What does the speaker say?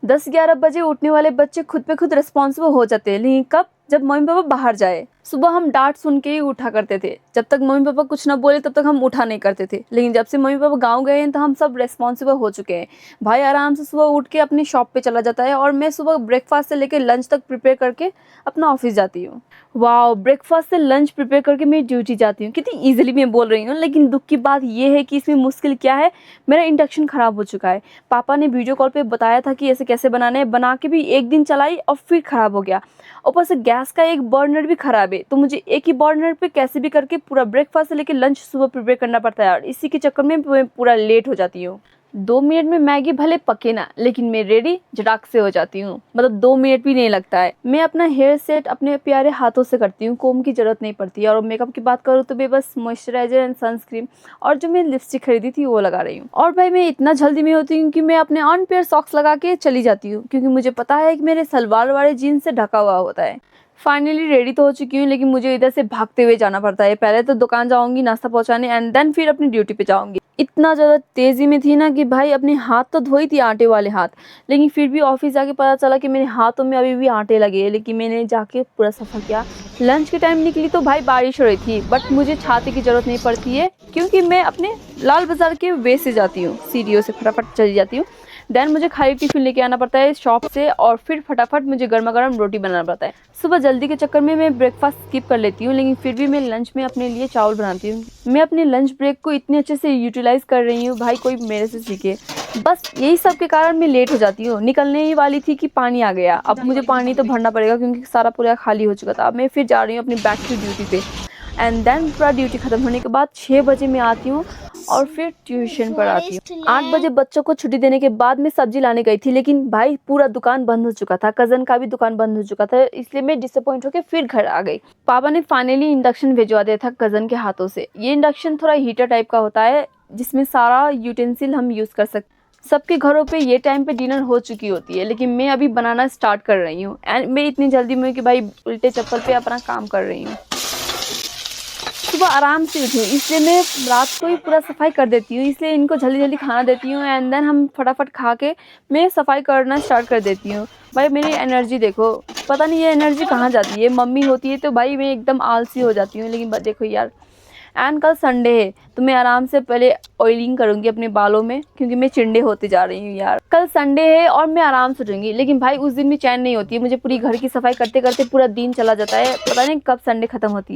10-11 बजे उठने वाले बच्चे खुद पे खुद रिस्पॉन्सिबल हो जाते हैं, लेकिन कब? जब मम्मी पापा बाहर जाए। सुबह हम डांट सुन के ही उठा करते थे, जब तक मम्मी पापा कुछ ना बोले तब तक हम उठा नहीं करते थे। लेकिन जब से मम्मी पापा गांव गए हैं तो हम सब रिस्पॉन्सिबल हो चुके हैं। भाई आराम से सुबह उठ के अपनी शॉप पे चला जाता है और मैं सुबह ब्रेकफास्ट से लेकर लंच तक प्रिपेयर करके अपना ऑफिस जाती हूँ। वाह, ब्रेकफास्ट से लंच प्रिपेयर करके मैं ड्यूटी जाती हूँ। कितनी ईजिली मैं बोल रही हूँ, लेकिन दुख की बात यह है कि इसमें मुश्किल क्या है, मेरा इंडक्शन ख़राब हो चुका है। पापा ने वीडियो कॉल पे बताया था कि ऐसे कैसे बनाना है, बना के भी एक दिन चलाई और फिर ख़राब हो गया। ऊपर से गैस का एक बर्नर भी ख़राब है, तो मुझे एक ही बर्नर पे कैसे भी करके पूरा ब्रेकफास्ट से लेकर लंच सुबह प्रिपेयर करना पड़ता है और इसी के चक्कर में मैं पूरा लेट हो जाती हूँ। 2 मिनट में मैगी भले पके ना, लेकिन मैं रेडी झटाक से हो जाती हूँ। मतलब 2 मिनट भी नहीं लगता है। मैं अपना हेयर सेट अपने प्यारे हाथों से करती हूँ, कोम की ज़रूरत नहीं पड़ती है। और मेकअप की बात करूँ तो मैं बस मॉइस्चराइजर एंड सनस्क्रीन और जो मैं लिपस्टिक खरीदी थी वो लगा रही हूँ। और भाई मैं इतना जल्दी में होती हूँ कि मैं अपने ऑन पेयर सॉक्स लगा के चली जाती हूँ, क्योंकि मुझे पता है कि मेरे सलवार वाले जीन्स से ढका हुआ होता है। फाइनली रेडी तो हो चुकी हूँ, लेकिन मुझे इधर से भागते हुए जाना पड़ता है। पहले तो दुकान जाऊँगी नाश्ता पहुँचाने एंड देन फिर अपनी ड्यूटी पे जाऊँगी। इतना ज़्यादा तेज़ी में थी ना कि भाई अपने हाथ तो धोई थी आटे वाले हाथ, लेकिन फिर भी ऑफिस जाके पता चला कि मेरे हाथों में अभी भी आटे लगे हैं। लेकिन मैंने जाके पूरा सफ़ा किया। लंच के टाइम निकली तो भाई बारिश हो रही थी, बट मुझे छाते की ज़रूरत नहीं पड़ती है, क्योंकि मैं अपने लाल बाज़ार के वे से जाती हूँ, सीढ़ियों से फटाफट चली जाती हूँ। देन मुझे खाली टिफ़िन लेके आना पड़ता है शॉप से और फिर फटाफट मुझे गर्मा गर्म रोटी बनाना पड़ता है। सुबह जल्दी के चक्कर में मैं ब्रेकफास्ट स्किप कर लेती हूँ, लेकिन फिर भी मैं लंच में अपने लिए चावल बनाती हूँ। मैं अपने लंच ब्रेक को इतने अच्छे से यूटिलाइज़ कर रही हूँ, भाई कोई मेरे से सीखे। बस यही सब के कारण मैं लेट हो जाती हूँ। निकलने ही वाली थी कि पानी आ गया। अब मुझे पानी तो भरना पड़ेगा, क्योंकि सारा पूरा खाली हो चुका था। अब मैं फिर जा रही हूँ अपनी बैक टू ड्यूटी पे एंड देन पूरा ड्यूटी ख़त्म होने के बाद 6 बजे मैं आती हूँ और फिर ट्यूशन पढ़ाती हूँ। 8 बजे बच्चों को छुट्टी देने के बाद मैं सब्जी लाने गई थी, लेकिन भाई पूरा दुकान बंद हो चुका था। कज़न का भी दुकान बंद हो चुका था, इसलिए मैं डिसअपॉइंट होकर फिर घर आ गई। पापा ने फाइनली इंडक्शन भिजवा दिया था कज़न के हाथों से। ये इंडक्शन थोड़ा हीटर टाइप का होता है, जिसमें सारा यूटेंसिल हम यूज़ कर सकते। सबके घरों पे ये टाइम पे डिनर हो चुकी होती है, लेकिन मैं अभी बनाना स्टार्ट कर रही हूँ एंड मैं इतनी जल्दी में कि भाई उल्टे चप्पल पे अपना काम कर रही हूँ। सुबह आराम से उठी हूँ, इसलिए मैं रात को ही पूरा सफाई कर देती हूँ, इसलिए इनको जल्दी जल्दी खाना देती हूँ एंड देन हम फटाफट खा के मैं सफाई करना स्टार्ट कर देती हूँ। भाई मेरी एनर्जी देखो, पता नहीं ये एनर्जी कहाँ जाती है। मम्मी होती है तो भाई मैं एकदम आलसी हो जाती हूँ, लेकिन देखो यार। एंड कल संडे है तो मैं आराम से पहले ऑयलिंग करूँगी अपने बालों में, क्योंकि मैं चिंडे होते जा रही हूँ यार। कल संडे है और मैं आराम से उठूँगी, लेकिन भाई उस दिन भी चैन नहीं होती है। मुझे पूरी घर की सफाई करते करते पूरा दिन चला जाता है, पता नहीं कब संडे ख़त्म होती है।